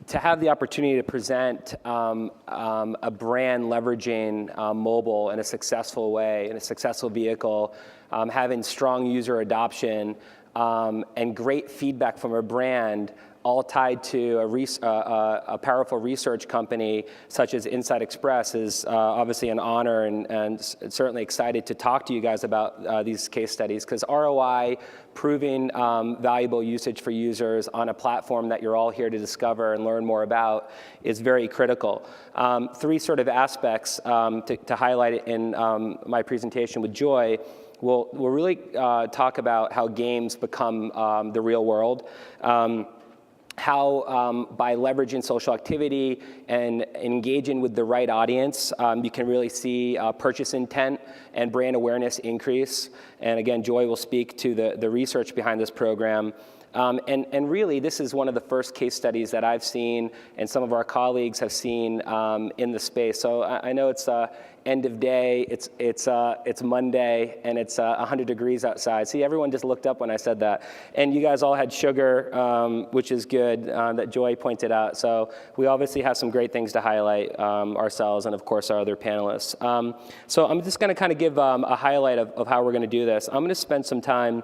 to have the opportunity to present a brand leveraging mobile in a successful way, in a successful vehicle, having strong user adoption, and great feedback from a brand, all tied to a powerful research company such as InsightExpress, is obviously an honor, and certainly excited to talk to you guys about these case studies, because ROI, proving valuable usage for users on a platform that you're all here to discover and learn more about, is very critical. Three sort of aspects to highlight it in my presentation with Joy. We'll really talk about how games become the real world. How by leveraging social activity and engaging with the right audience, you can really see purchase intent and brand awareness increase. And again, Joy will speak to the research behind this program. And really, this is one of the first case studies that I've seen and some of our colleagues have seen in the space. So I know it's end of day, it's Monday, and it's 100 degrees outside. See, everyone just looked up when I said that. And you guys all had sugar, which is good, that Joy pointed out. So we obviously have some great things to highlight ourselves and, of course, our other panelists. So I'm just going to kind of give a highlight of how we're going to do this. I'm going to spend some time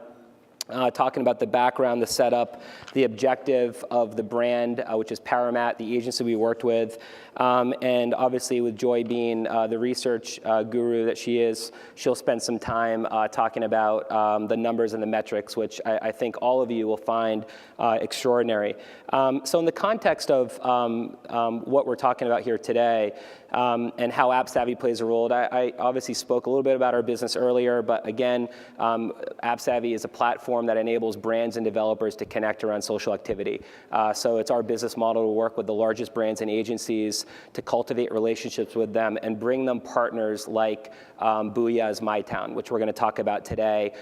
talking about the background, the setup, the objective of the brand, which is Powermat, the agency we worked with. And obviously, with Joy being the research guru that she is, she'll spend some time talking about the numbers and the metrics, which I think all of you will find extraordinary. So in the context of what we're talking about here today, and how appssavvy plays a role, I obviously spoke a little bit about our business earlier, but again, appssavvy is a platform that enables brands and developers to connect around social activity. So it's our business model to work with the largest brands and agencies to cultivate relationships with them and bring them partners like Booyah's MyTown, which we're going to talk about today,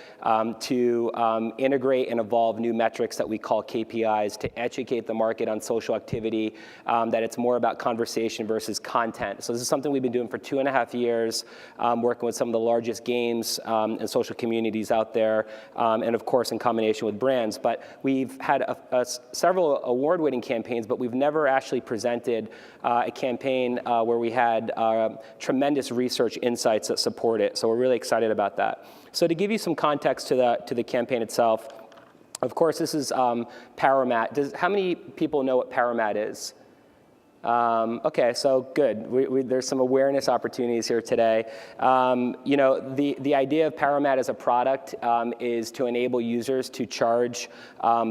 to integrate and evolve new metrics that we call KPIs to educate the market on social activity, that it's more about conversation versus content. So this is something we've been doing for 2.5 years, working with some of the largest games and social communities out there, and of course in combination with brands. But we've had several award-winning campaigns, but we've never actually presented a campaign where we had tremendous research insights that support it. So we're really excited about that. So to give you some context to the campaign itself, of course, this is Powermat. How many people know what Powermat is? Okay, so good. There's some awareness opportunities here today. You know, the idea of Powermat as a product is to enable users to charge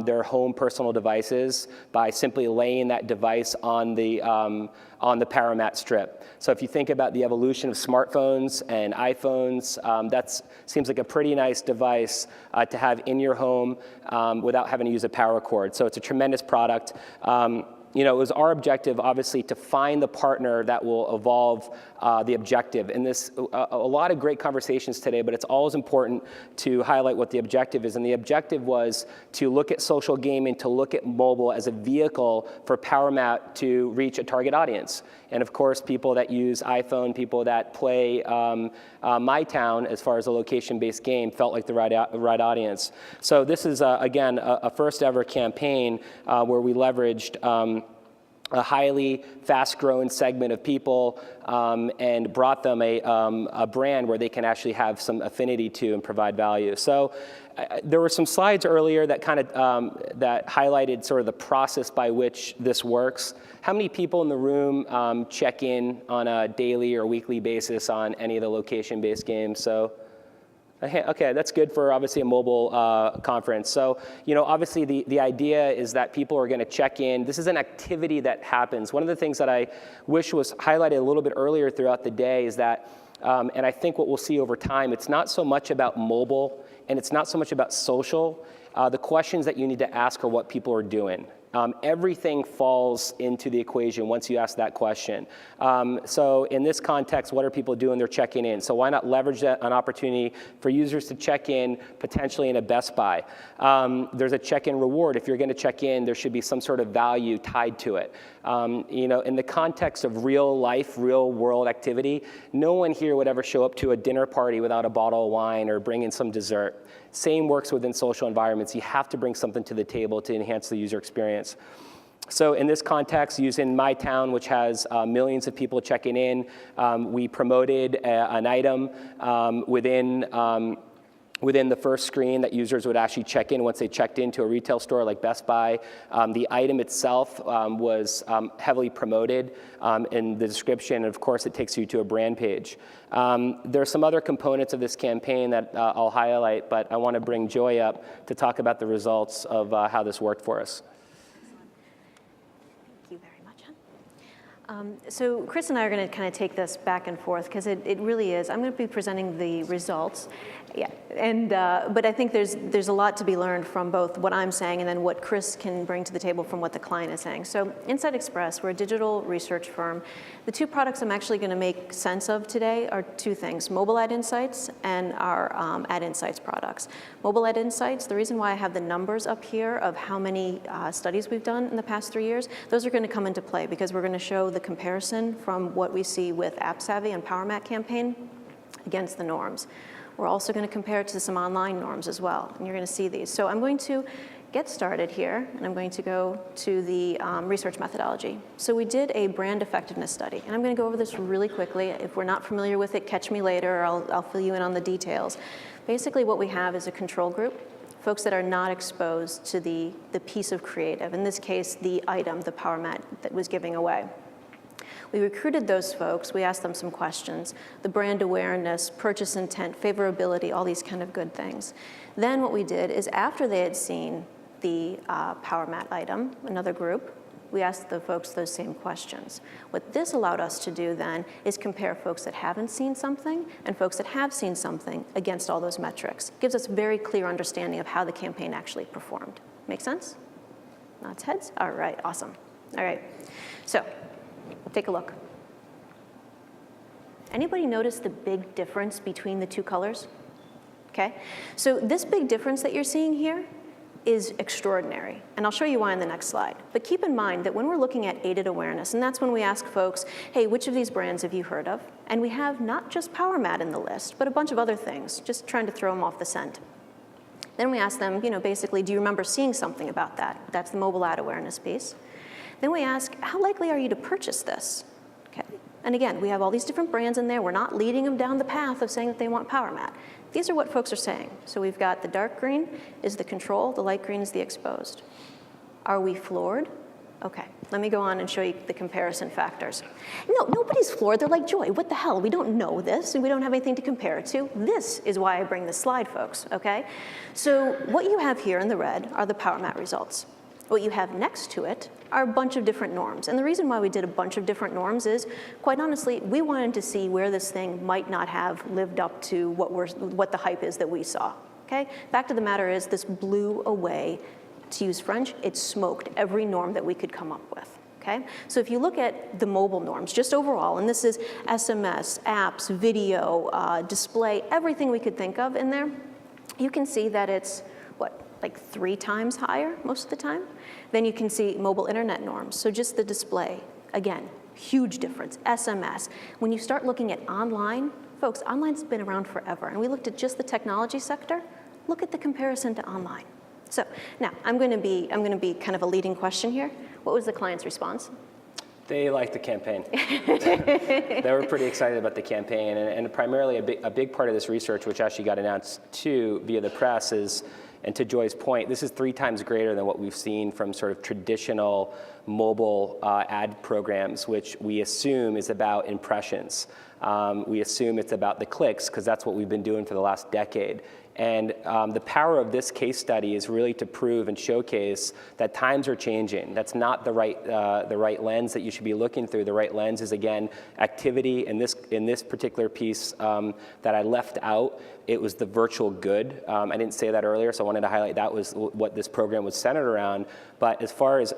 their home personal devices by simply laying that device on the Powermat strip. So if you think about the evolution of smartphones and iPhones, that seems like a pretty nice device to have in your home without having to use a power cord. So it's a tremendous product. You know, it was our objective, obviously, to find the partner that will evolve the objective. And this, a lot of great conversations today, but it's always important to highlight what the objective is. And the objective was to look at social gaming, to look at mobile as a vehicle for Powermat to reach a target audience. And of course, people that use iPhone, people that play MyTown, as far as a location-based game, felt like the right audience. So this is, again, a first ever campaign where we leveraged a highly fast-growing segment of people and brought them a brand where they can actually have some affinity to and provide value. So there were some slides earlier that kind of that highlighted sort of the process by which this works. How many people in the room check in on a daily or weekly basis on any of the location-based games? So. Okay, that's good for obviously a mobile conference. So, you know, obviously the idea is that people are going to check in. This is an activity that happens. One of the things that I wish was highlighted a little bit earlier throughout the day is that, and I think what we'll see over time, it's not so much about mobile and it's not so much about social. The questions that you need to ask are what people are doing. Everything falls into the equation once you ask that question. So in this context, what are people doing? They're checking in. So why not leverage that, an opportunity for users to check in potentially in a Best Buy? There's a check-in reward. If you're going to check in, there should be some sort of value tied to it. You know, in the context of real life, real world activity, no one here would ever show up to a dinner party without a bottle of wine or bring in some dessert. Same works within social environments. You have to bring something to the table to enhance the user experience. So in this context, using my town, which has millions of people checking in, we promoted an item within the first screen that users would actually check in once they checked into a retail store like Best Buy. The item itself was heavily promoted in the description, and of course it takes you to a brand page. There are some other components of this campaign that I'll highlight, but I want to bring Joy up to talk about the results of how this worked for us. Thank you very much. So Chris and I are going to kind of take this back and forth because it really is. I'm going to be presenting the results. Yeah, but I think there's a lot to be learned from both what I'm saying and then what Chris can bring to the table from what the client is saying. So InsightExpress, we're a digital research firm. The two products I'm actually going to make sense of today are two things: mobile ad insights and our ad insights products. Mobile ad insights, the reason why I have the numbers up here of how many studies we've done in the past 3 years, those are going to come into play because we're going to show the comparison from what we see with appssavvy and Powermat campaign against the norms. We're also going to compare it to some online norms as well, and you're going to see these. So I'm going to get started here, and I'm going to go to the research methodology. So we did a brand effectiveness study, and I'm going to go over this really quickly. If we're not familiar with it, catch me later, or I'll fill you in on the details. Basically, what we have is a control group, folks that are not exposed to the piece of creative, in this case, the item, the Powermat that was giving away. We recruited those folks, we asked them some questions, the brand awareness, purchase intent, favorability, all these kind of good things. Then what we did is after they had seen the Powermat item, another group, we asked the folks those same questions. What this allowed us to do then is compare folks that haven't seen something and folks that have seen something against all those metrics. It gives us a very clear understanding of how the campaign actually performed. Make sense? Nods heads? All right, awesome. All right, so take a look. Anybody notice the big difference between the two colors? Okay, so this big difference that you're seeing here is extraordinary, and I'll show you why in the next slide. But keep in mind that when we're looking at aided awareness, and that's when we ask folks, hey, which of these brands have you heard of? And we have not just Powermat in the list, but a bunch of other things, just trying to throw them off the scent. Then we ask them, basically, do you remember seeing something about that? That's the mobile ad awareness piece. Then we ask, how likely are you to purchase this? Okay. And again, we have all these different brands in there. We're not leading them down the path of saying that they want Powermat. These are what folks are saying. So we've got the dark green is the control, the light green is the exposed. Are we floored? Okay, let me go on and show you the comparison factors. No, nobody's floored. They're like, Joy, what the hell? We don't know this, and we don't have anything to compare it to. This is why I bring this slide, folks, okay? So what you have here in the red are the Powermat results. What you have next to it are a bunch of different norms. And the reason why we did a bunch of different norms is, quite honestly, we wanted to see where this thing might not have lived up to what the hype is that we saw, okay? Fact of the matter is, this blew away, to use French, it smoked every norm that we could come up with, okay? So if you look at the mobile norms, just overall, and this is SMS, apps, video, display, everything we could think of in there, you can see that it's, like 3 times higher most of the time. Then you can see mobile internet norms. So just the display, again, huge difference. SMS. When you start looking at online, folks, online's been around forever. And we looked at just the technology sector. Look at the comparison to online. So now I'm going to be kind of a leading question here. What was the client's response? They liked the campaign. They were pretty excited about the campaign, and primarily a big part of this research, which actually got announced too via the press, is, and to Joy's point, this is 3 times greater than what we've seen from sort of traditional mobile ad programs, which we assume is about impressions. We assume it's about the clicks, because that's what we've been doing for the last decade. And the power of this case study is really to prove and showcase that times are changing. That's not the right lens that you should be looking through. The right lens is, again, activity. In this particular piece that I left out, it was the virtual good. I didn't say that earlier, so I wanted to highlight that was what this program was centered around. But as far as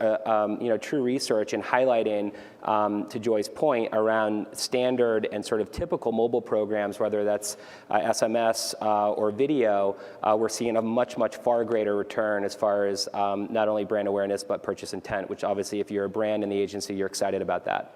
true research and highlighting, to Joy's point, around standard and sort of typical mobile programs, whether that's SMS or video, we're seeing a much far greater return as far as not only brand awareness, but purchase intent, which obviously if you're a brand in the agency, you're excited about that.